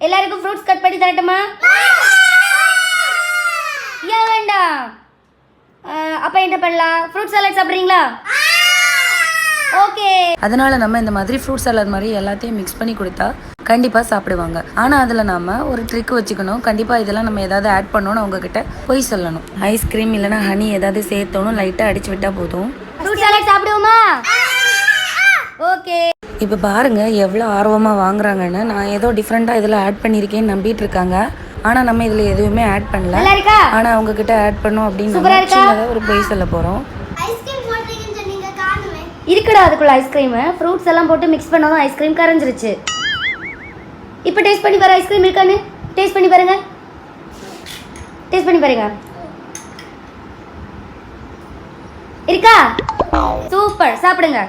எல்லாருக்கும் fruits cut பண்ணி தரட்டுமா? ஏன் வேண்டாம்? அப்போ என்ன பண்ணலாம்? ஃப்ரூட் சாலட் சாப்பிட்றீங்களா? ஓகே. அதனால நம்ம இந்த மாதிரி ஃப்ரூட் சாலட் மாதிரி எல்லாத்தையும் மிக்ஸ் பண்ணி கொடுத்தா கண்டிப்பாக சாப்பிடுவாங்க. ஆனால் அதில் நம்ம ஒரு ட்ரிக் வச்சுக்கணும். கண்டிப்பாக இதெல்லாம் நம்ம ஏதாவது ஆட் பண்ணணும்னு உங்ககிட்ட போய் சொல்லணும். ஐஸ்கிரீம் இல்லைனா ஹனி ஏதாவது சேர்த்தோணும், லைட்டாக அடிச்சு விட்டால் போதும். ஃப்ரூட் சாலட் சாப்பிடுவோமா? ஓகே. இப்போ பாருங்கள் எவ்வளோ ஆர்வமாக வாங்குறாங்கன்னு. நான் ஏதோ டிஃப்ரெண்ட்டாக இதில் ஆட் பண்ணியிருக்கேன்னு நம்பிட்டு இருக்காங்க. ஆனால் நம்ம இதில் எதுவுமே ஆட் பண்ணல. ஆனால் அவங்கக்கிட்ட ஆட் பண்ணோம் அப்படின்னு சின்னதாக ஒரு பொய் சொல்ல போகிறோம். இருக்குடா அதுக்குள்ள ஐஸ்கிரீமு. ஃப்ரூட்ஸ் எல்லாம் போட்டு மிக்ஸ் பண்ணதும் ஐஸ்கிரீம் கரைஞ்சிருச்சு. இப்போ டேஸ்ட் பண்ணி பாரு, ஐஸ்கிரீம் இருக்கான்னு டேஸ்ட் பண்ணி பாருங்க. டேஸ்ட் பண்ணி பாருங்க. இருக்கா? சூப்பர், சாப்பிடுங்க.